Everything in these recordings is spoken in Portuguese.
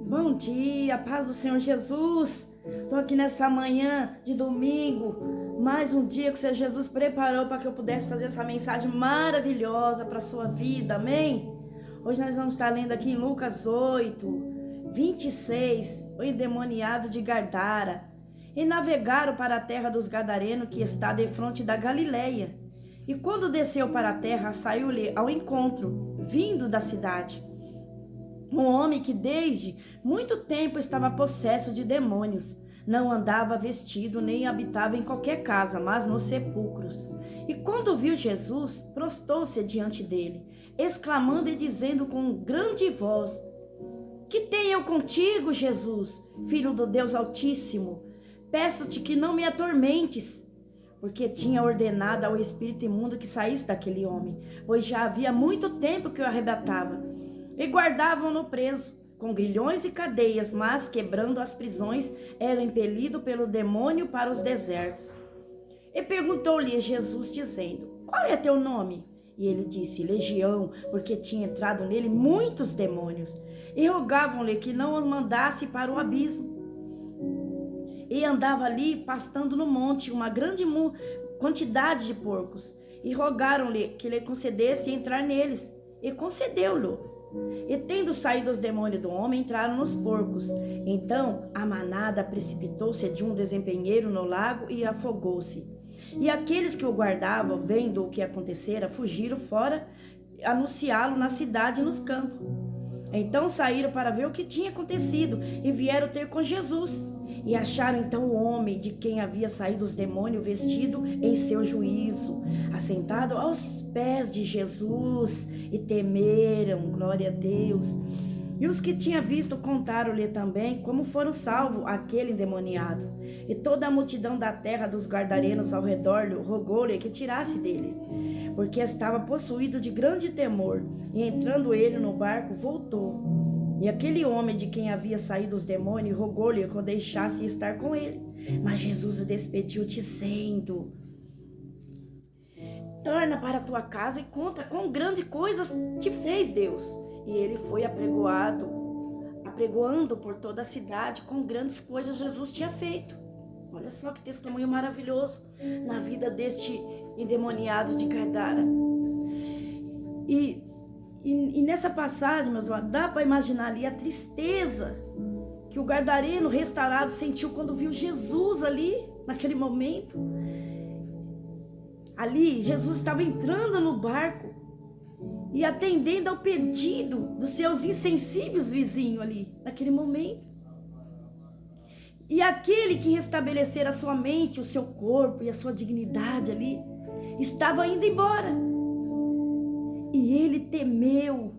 Bom dia, paz do Senhor Jesus. Estou aqui nessa manhã de domingo, mais um dia que o Senhor Jesus preparou para que eu pudesse trazer essa mensagem maravilhosa para a sua vida, amém? Hoje nós vamos estar lendo aqui em Lucas 8, 26, o endemoniado de Gadara. E navegaram para a terra dos Gadarenos, que está defronte da Galileia. E quando desceu para a terra, saiu-lhe ao encontro, vindo da cidade, um homem que desde muito tempo estava possesso de demônios. Não andava vestido, nem habitava em qualquer casa, mas nos sepulcros. E quando viu Jesus, prostou-se diante dele, exclamando e dizendo com grande voz: Que tenho eu contigo, Jesus, Filho do Deus Altíssimo? Peço-te que não me atormentes. Porque tinha ordenado ao espírito imundo que saísse daquele homem, pois já havia muito tempo que o arrebatava. E guardavam-no preso, com grilhões e cadeias, mas, quebrando as prisões, era impelido pelo demônio para os desertos. E perguntou-lhe Jesus, dizendo: Qual é teu nome? E ele disse: Legião, porque tinha entrado nele muitos demônios. E rogavam-lhe que não os mandasse para o abismo. E andava ali, pastando no monte, uma grande quantidade de porcos. E rogaram-lhe que lhe concedesse entrar neles. E concedeu-lhe. E tendo saído os demônios do homem, entraram nos porcos. Então a manada precipitou-se de um desempenheiro no lago e afogou-se. E aqueles que o guardavam, vendo o que acontecera, fugiram fora, anunciá-lo na cidade e nos campos. Então saíram para ver o que tinha acontecido e vieram ter com Jesus. E acharam então o homem de quem havia saído os demônios vestido em seu juízo, assentado aos pés de Jesus, e temeram, glória a Deus. E os que tinham visto contaram-lhe também como foram salvos aquele endemoniado. E toda a multidão da terra dos Gadarenos ao redor rogou-lhe que tirasse deles, porque estava possuído de grande temor. E entrando ele no barco, voltou. E aquele homem de quem havia saído os demônios rogou-lhe que o deixasse estar com ele. Mas Jesus o despediu, dizendo: Torna para a tua casa e conta quão grandes coisas te fez Deus. E ele foi apregoando por toda a cidade quão grandes coisas Jesus tinha feito. Olha só que testemunho maravilhoso na vida deste endemoniado de Gadara. E nessa passagem, meus irmãos, dá para imaginar ali a tristeza que o gadareno restaurado sentiu quando viu Jesus ali, naquele momento. Ali, Jesus estava entrando no barco e atendendo ao pedido dos seus insensíveis vizinhos ali, naquele momento. E aquele que restabelecera a sua mente, o seu corpo e a sua dignidade ali, estava indo embora. E ele temeu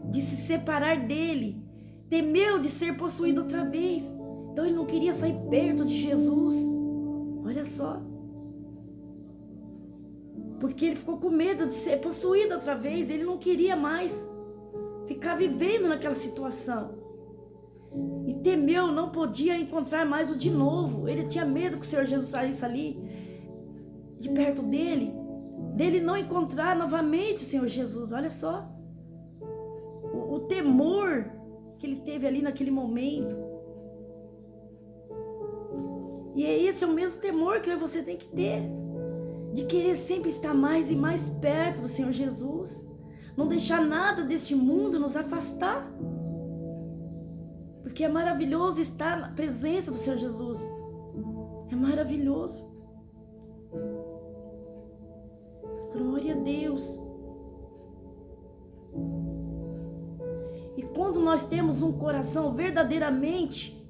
de se separar dele, temeu de ser possuído outra vez. Então ele não queria sair perto de Jesus. Olha só. Porque ele ficou com medo de ser possuído outra vez. Ele não queria mais ficar vivendo naquela situação. E temeu, não podia encontrar mais o de novo. Ele tinha medo que o Senhor Jesus saísse ali, de perto dele não encontrar novamente o Senhor Jesus. Olha só o temor que ele teve ali naquele momento. E esse é o mesmo temor que você tem que ter, de querer sempre estar mais e mais perto do Senhor Jesus, não deixar nada deste mundo nos afastar, porque é maravilhoso estar na presença do Senhor Jesus. É maravilhoso. Glória a Deus. E quando nós temos um coração verdadeiramente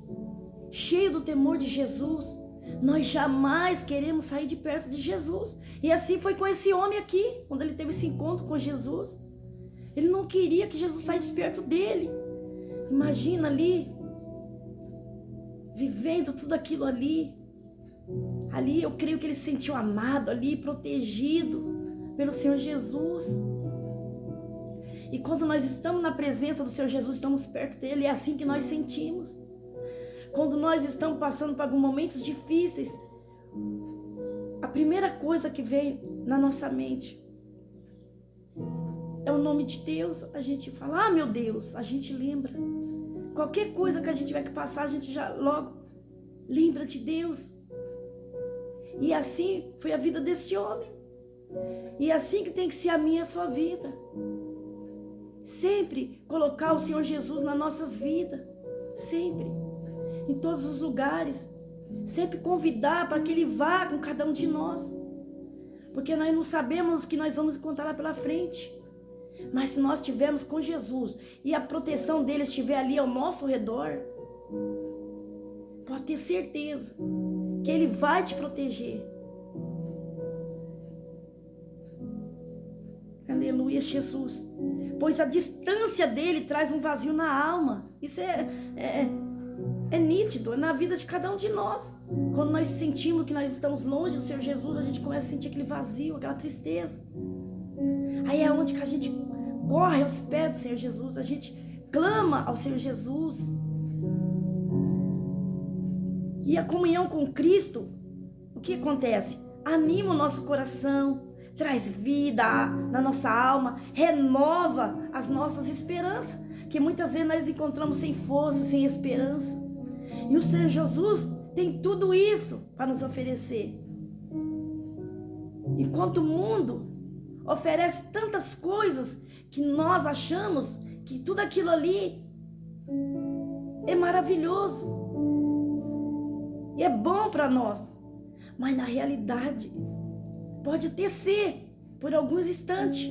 cheio do temor de Jesus, nós jamais queremos sair de perto de Jesus. E assim foi com esse homem aqui, quando ele teve esse encontro com Jesus. Ele não queria que Jesus saísse perto dele. Imagina ali, vivendo tudo aquilo ali. Ali eu creio que ele se sentiu amado ali, protegido pelo Senhor Jesus. E quando nós estamos na presença do Senhor Jesus, estamos perto dele, é assim que nós sentimos. Quando nós estamos passando por alguns momentos difíceis, a primeira coisa que vem na nossa mente é o nome de Deus, a gente fala, ah, meu Deus, a gente lembra. Qualquer coisa que a gente tiver que passar, a gente já logo lembra de Deus. E assim foi a vida desse homem. E é assim que tem que ser a minha e a sua vida. Sempre colocar o Senhor Jesus nas nossas vidas. Sempre. Em todos os lugares. Sempre convidar para que Ele vá com cada um de nós. Porque nós não sabemos o que nós vamos encontrar lá pela frente. Mas se nós estivermos com Jesus e a proteção dele estiver ali ao nosso redor, pode ter certeza que Ele vai te proteger. Aleluia, Jesus. Pois a distância dele traz um vazio na alma. Isso é nítido, é na vida de cada um de nós. Quando nós sentimos que nós estamos longe do Senhor Jesus, a gente começa a sentir aquele vazio, aquela tristeza. Aí é onde que a gente corre aos pés do Senhor Jesus, a gente clama ao Senhor Jesus. E a comunhão com Cristo, o que acontece? Anima o nosso coração, traz vida na nossa alma, renova as nossas esperanças, que muitas vezes nós encontramos sem força, sem esperança. E o Senhor Jesus tem tudo isso para nos oferecer. Enquanto o mundo oferece tantas coisas que nós achamos que tudo aquilo ali é maravilhoso e é bom para nós, mas na realidade pode até ser por alguns instantes,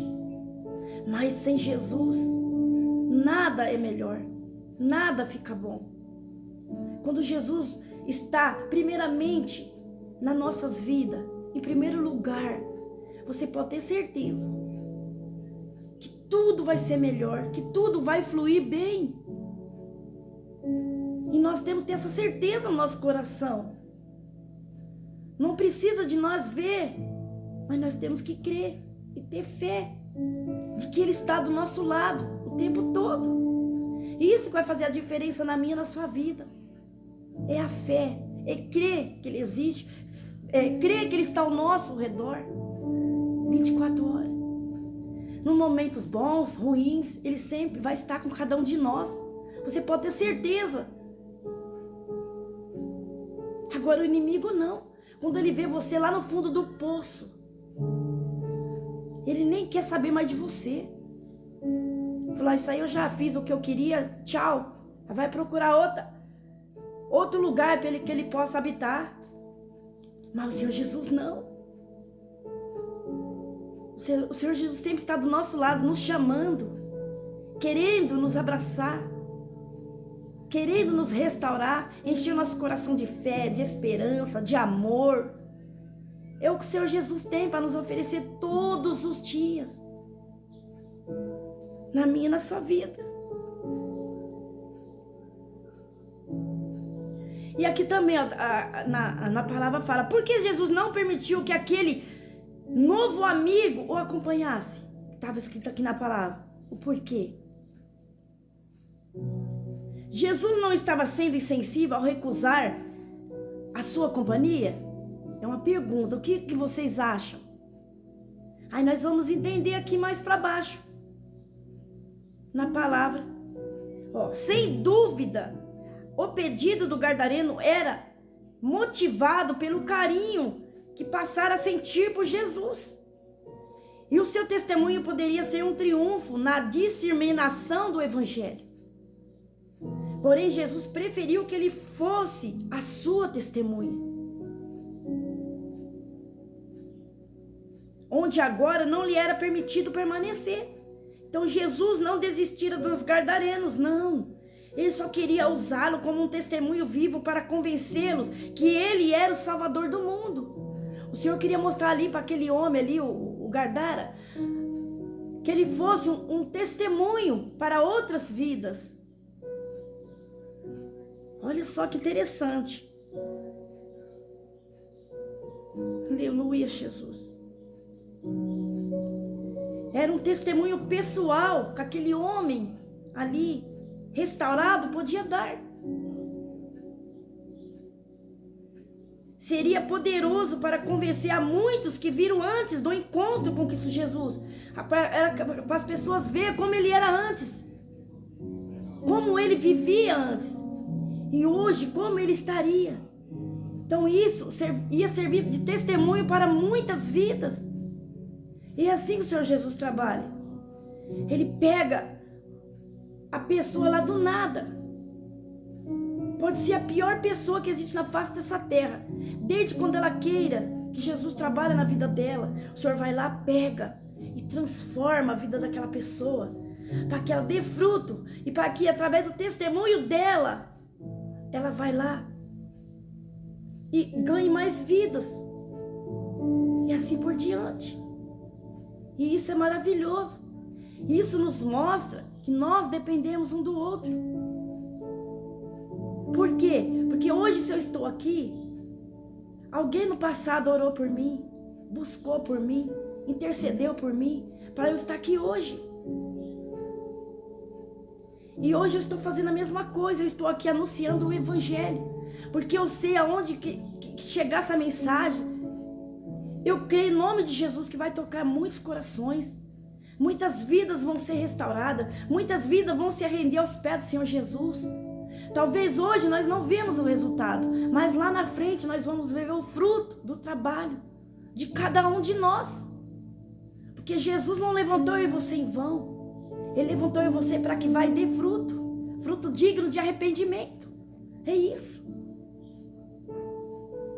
mas sem Jesus nada é melhor, nada fica bom. Quando Jesus está primeiramente nas nossas vidas, em primeiro lugar, você pode ter certeza que tudo vai ser melhor, que tudo vai fluir bem. E nós temos que ter essa certeza no nosso coração. Não precisa de nós ver, mas nós temos que crer e ter fé de que Ele está do nosso lado o tempo todo. Isso que vai fazer a diferença na minha e na sua vida. É a fé, é crer que Ele existe, é crer que Ele está ao nosso redor 24 horas. Nos momentos bons, ruins, Ele sempre vai estar com cada um de nós. Você pode ter certeza. Agora o inimigo não. Quando ele vê você lá no fundo do poço, ele nem quer saber mais de você. Falar, isso aí eu já fiz o que eu queria, tchau. Vai procurar outro lugar para que ele possa habitar. Mas o Senhor Jesus não. O Senhor Jesus sempre está do nosso lado, nos chamando, querendo nos abraçar, querendo nos restaurar, encher o nosso coração de fé, de esperança, de amor. É o que o Senhor Jesus tem para nos oferecer todos os dias, na minha e na sua vida. E aqui também na palavra fala, por que Jesus não permitiu que aquele novo amigo o acompanhasse? Estava escrito aqui na palavra. O porquê? Jesus não estava sendo insensível ao recusar a sua companhia? É uma pergunta. O que vocês acham? Aí nós vamos entender aqui mais para baixo, na palavra. Sem dúvida, o pedido do gadareno era motivado pelo carinho que passara a sentir por Jesus. E o seu testemunho poderia ser um triunfo na disseminação do evangelho. Porém, Jesus preferiu que ele fosse a sua testemunha, onde agora não lhe era permitido permanecer. Então Jesus não desistira dos gadarenos, não. Ele só queria usá-lo como um testemunho vivo para convencê-los que ele era o Salvador do mundo. O Senhor queria mostrar ali para aquele homem ali, o Gadara, que ele fosse um testemunho para outras vidas. Olha só que interessante. Aleluia, Jesus. Era um testemunho pessoal que aquele homem ali, restaurado, podia dar. seria poderoso para convencer a muitos que viram antes do encontro com Cristo Jesus. Para as pessoas verem como ele era antes, como ele vivia antes, e hoje como ele estaria. Então isso ia servir de testemunho para muitas vidas. E é assim que o Senhor Jesus trabalha. Ele pega a pessoa lá do nada. Pode ser a pior pessoa que existe na face dessa terra. Desde quando ela queira que Jesus trabalhe na vida dela, o Senhor vai lá, pega e transforma a vida daquela pessoa, para que ela dê fruto e para que através do testemunho dela, ela vai lá e ganhe mais vidas. E assim por diante. E isso é maravilhoso. Isso nos mostra que nós dependemos um do outro. Por quê? Porque hoje, se eu estou aqui, alguém no passado orou por mim, buscou por mim, intercedeu por mim, para eu estar aqui hoje. E hoje eu estou fazendo a mesma coisa, eu estou aqui anunciando o Evangelho, porque eu sei aonde que chegar essa mensagem. Eu creio em nome de Jesus que vai tocar muitos corações, muitas vidas vão ser restauradas, muitas vidas vão se render aos pés do Senhor Jesus. Talvez hoje nós não vemos o resultado, mas lá na frente nós vamos ver o fruto do trabalho de cada um de nós. Porque Jesus não levantou eu e você em vão. Ele levantou eu e você para que vai dê fruto, fruto digno de arrependimento. É isso.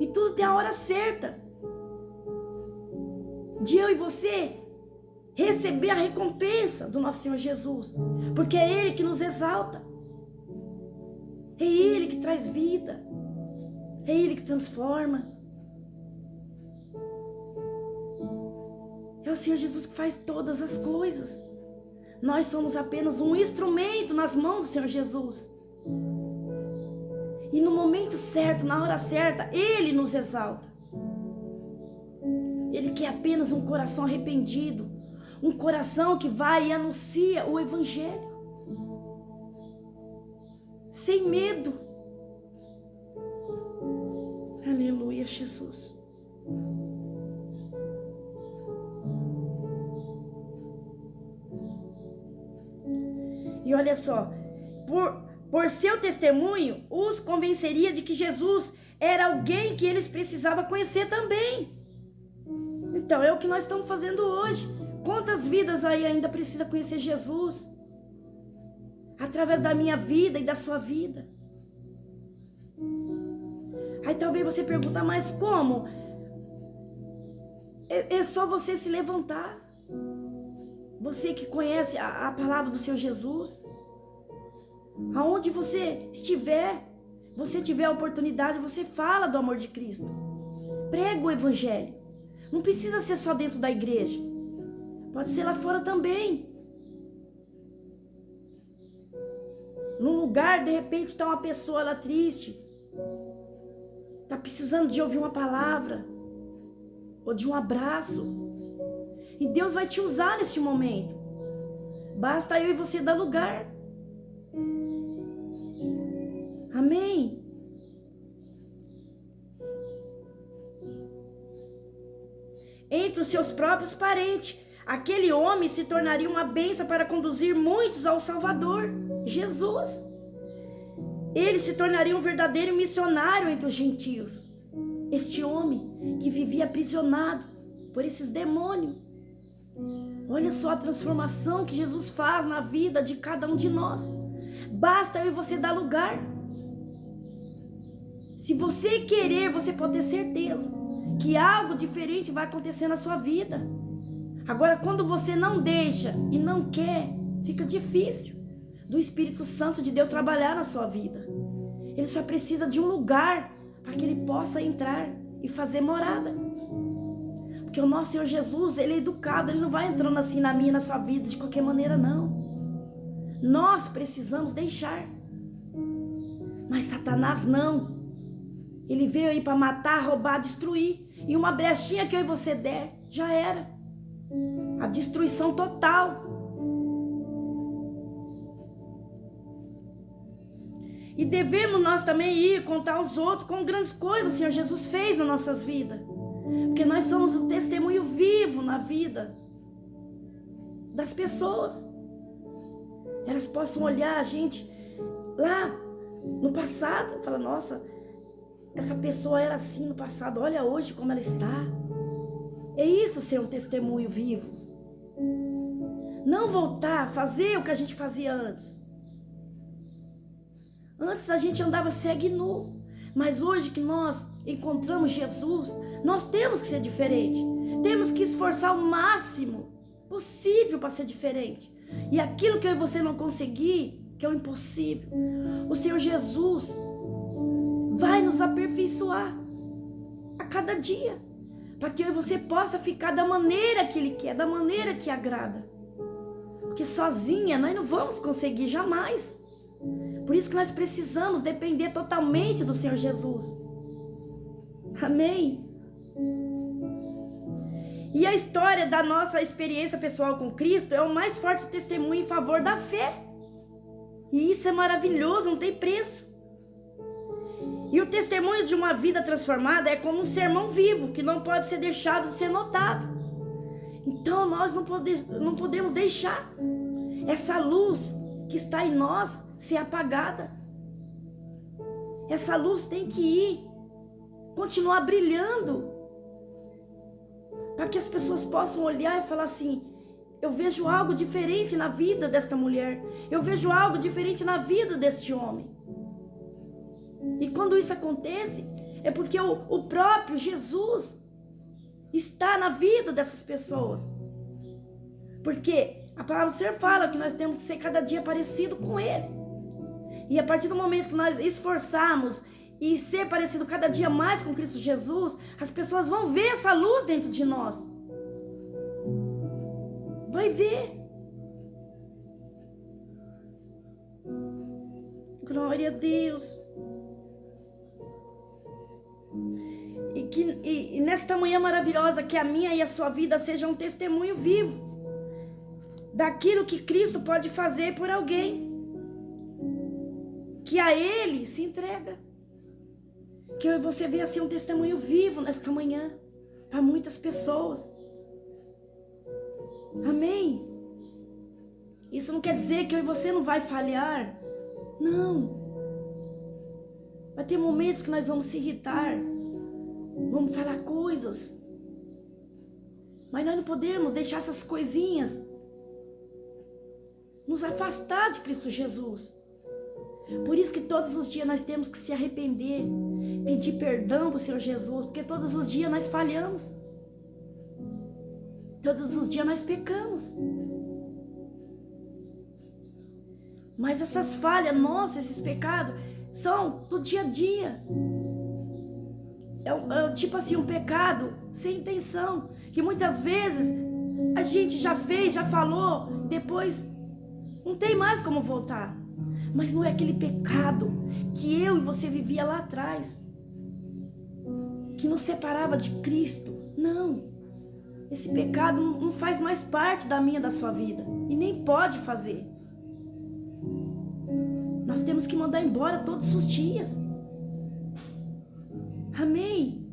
E tudo tem a hora certa de eu e você receber a recompensa do nosso Senhor Jesus, porque é Ele que nos exalta, é Ele que traz vida, é Ele que transforma, é o Senhor Jesus que faz todas as coisas. Nós somos apenas um instrumento nas mãos do Senhor Jesus. E no momento certo, na hora certa, Ele nos exalta. Ele quer apenas um coração arrependido, um coração que vai e anuncia o Evangelho, sem medo. Aleluia, Jesus. E olha só, por seu testemunho, os convenceria de que Jesus era alguém que eles precisavam conhecer também. Então é o que nós estamos fazendo hoje. Quantas vidas aí ainda precisa conhecer Jesus? Através da minha vida e da sua vida. Aí talvez você pergunta, mas como? É só você se levantar. Você que conhece a palavra do Senhor Jesus. Aonde você estiver, você tiver a oportunidade, você fala do amor de Cristo. Prega o Evangelho. Não precisa ser só dentro da igreja. Pode ser lá fora também. Num lugar, de repente, está uma pessoa lá triste. Está precisando de ouvir uma palavra. Ou de um abraço. E Deus vai te usar nesse momento. Basta eu e você dar lugar. Amém? Entre os seus próprios parentes, aquele homem se tornaria uma bênção para conduzir muitos ao Salvador, Jesus. Ele se tornaria um verdadeiro missionário entre os gentios. Este homem que vivia aprisionado por esses demônios. Olha só a transformação que Jesus faz na vida de cada um de nós. Basta eu e você dar lugar. Se você querer, você pode ter certeza que algo diferente vai acontecer na sua vida. Agora, quando você não deixa e não quer, fica difícil do Espírito Santo de Deus trabalhar na sua vida. Ele só precisa de um lugar para que ele possa entrar e fazer morada. Porque o nosso Senhor Jesus, ele é educado, ele não vai entrando assim na minha, na sua vida de qualquer maneira, não. Nós precisamos deixar. Mas Satanás não. Ele veio aí para matar, roubar, destruir. E uma brechinha que eu e você der, já era. A destruição total. E devemos nós também ir contar aos outros com grandes coisas o Senhor Jesus fez nas nossas vidas. Porque nós somos o testemunho vivo na vida das pessoas. Elas possam olhar a gente lá no passado e falar, nossa, essa pessoa era assim no passado, olha hoje como ela está. É isso ser um testemunho vivo. Não voltar a fazer o que a gente fazia antes. Antes a gente andava cego e nu. Mas hoje que nós encontramos Jesus, nós temos que ser diferente. Temos que esforçar o máximo possível para ser diferente. E aquilo que eu e você não conseguir, que é o impossível, o Senhor Jesus vai nos aperfeiçoar a cada dia, para que eu e você possa ficar da maneira que Ele quer, da maneira que agrada. Porque sozinha nós não vamos conseguir jamais. Por isso que nós precisamos depender totalmente do Senhor Jesus. Amém? E a história da nossa experiência pessoal com Cristo é o mais forte testemunho em favor da fé. E isso é maravilhoso, não tem preço. E o testemunho de uma vida transformada é como um sermão vivo, que não pode ser deixado de ser notado. Então nós não podemos deixar essa luz que está em nós ser apagada. Essa luz tem que ir, continuar brilhando, para que as pessoas possam olhar e falar assim, eu vejo algo diferente na vida desta mulher, eu vejo algo diferente na vida deste homem. E quando isso acontece, é porque o próprio Jesus está na vida dessas pessoas. Porque a palavra do Senhor fala que nós temos que ser cada dia parecido com Ele. E a partir do momento que nós esforçarmos e ser parecido cada dia mais com Cristo Jesus, as pessoas vão ver essa luz dentro de nós. Vai ver. Glória a Deus. E nesta manhã maravilhosa, que a minha e a sua vida seja um testemunho vivo daquilo que Cristo pode fazer por alguém, que a Ele se entrega. Que eu e você venha ser um testemunho vivo nesta manhã para muitas pessoas. Amém? Isso não quer dizer que eu e você não vai falhar. Não. Vai ter momentos que nós vamos se irritar, vamos falar coisas, mas nós não podemos deixar essas coisinhas nos afastar de Cristo Jesus. Por isso que todos os dias nós temos que se arrepender, pedir perdão para o Senhor Jesus, porque todos os dias nós falhamos, todos os dias nós pecamos. Mas essas falhas nossas, esses pecados, são do dia a dia. É tipo assim, um pecado sem intenção, que muitas vezes a gente já fez, já falou, depois não tem mais como voltar. Mas não é aquele pecado que eu e você vivia lá atrás, que nos separava de Cristo. Não. Esse pecado não faz mais parte da minha, da sua vida. E nem pode fazer. Nós temos que mandar embora todos os dias. Amém?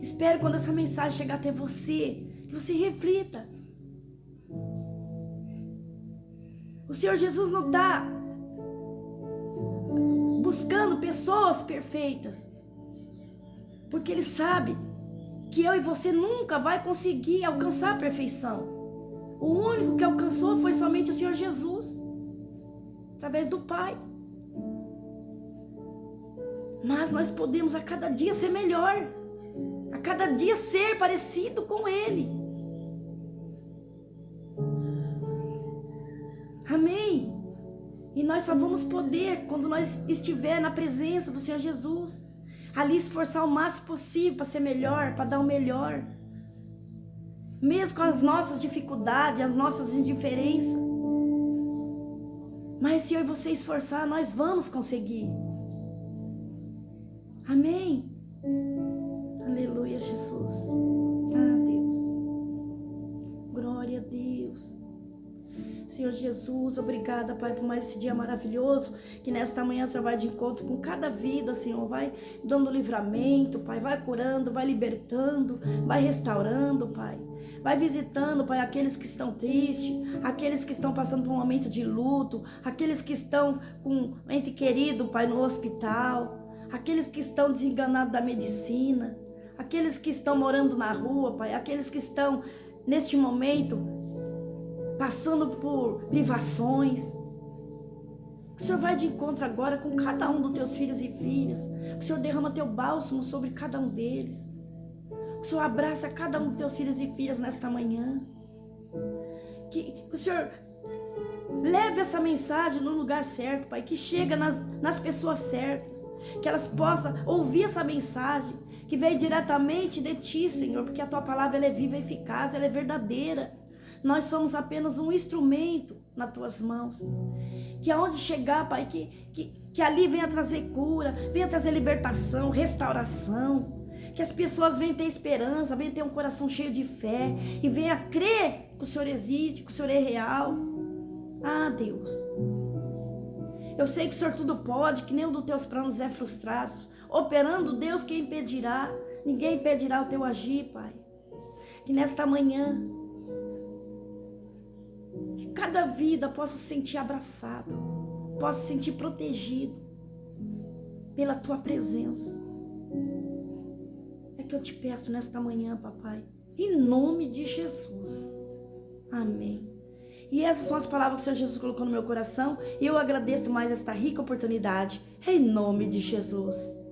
Espero quando essa mensagem chegar até você, que você reflita. O Senhor Jesus não está buscando pessoas perfeitas, porque Ele sabe que eu e você nunca vai conseguir alcançar a perfeição. O único que alcançou foi somente o Senhor Jesus, através do Pai. Mas nós podemos a cada dia ser melhor, a cada dia ser parecido com Ele. Amém? E nós só vamos poder quando nós estiver na presença do Senhor Jesus, ali esforçar o máximo possível para ser melhor, para dar o melhor, mesmo com as nossas dificuldades, as nossas indiferenças. Mas se eu e você esforçar, nós vamos conseguir. Amém? Aleluia, Jesus. Ah, Deus. Glória a Deus. Senhor Jesus, obrigada, Pai, por mais esse dia maravilhoso, que nesta manhã o Senhor vai de encontro com cada vida, Senhor, vai dando livramento, Pai, vai curando, vai libertando, vai restaurando, Pai. Vai visitando, Pai, aqueles que estão tristes, aqueles que estão passando por um momento de luto, aqueles que estão com um ente querido, Pai, no hospital, aqueles que estão desenganados da medicina, aqueles que estão morando na rua, Pai, aqueles que estão, neste momento, passando por privações. O Senhor vai de encontro agora com cada um dos teus filhos e filhas. O Senhor derrama teu bálsamo sobre cada um deles. O Senhor abraça cada um dos teus filhos e filhas nesta manhã. Que o Senhor leve essa mensagem no lugar certo, Pai. Que chega nas pessoas certas. Que elas possam ouvir essa mensagem que veio diretamente de Ti, Senhor. Porque a Tua palavra ela é viva e eficaz, ela é verdadeira. Nós somos apenas um instrumento nas Tuas mãos. Que aonde chegar, Pai, que ali venha trazer cura, venha trazer libertação, restauração. Que as pessoas venham ter esperança, venham ter um coração cheio de fé e venham crer que o Senhor existe, que o Senhor é real. Ah, Deus, eu sei que o Senhor tudo pode, que nenhum dos teus planos é frustrado. Operando, Deus, quem impedirá? Ninguém impedirá o teu agir, Pai. Que nesta manhã, que cada vida possa se sentir abraçado, possa se sentir protegido pela tua presença. É que eu te peço nesta manhã, papai, em nome de Jesus. Amém. E essas são as palavras que o Senhor Jesus colocou no meu coração. E eu agradeço mais esta rica oportunidade, em nome de Jesus.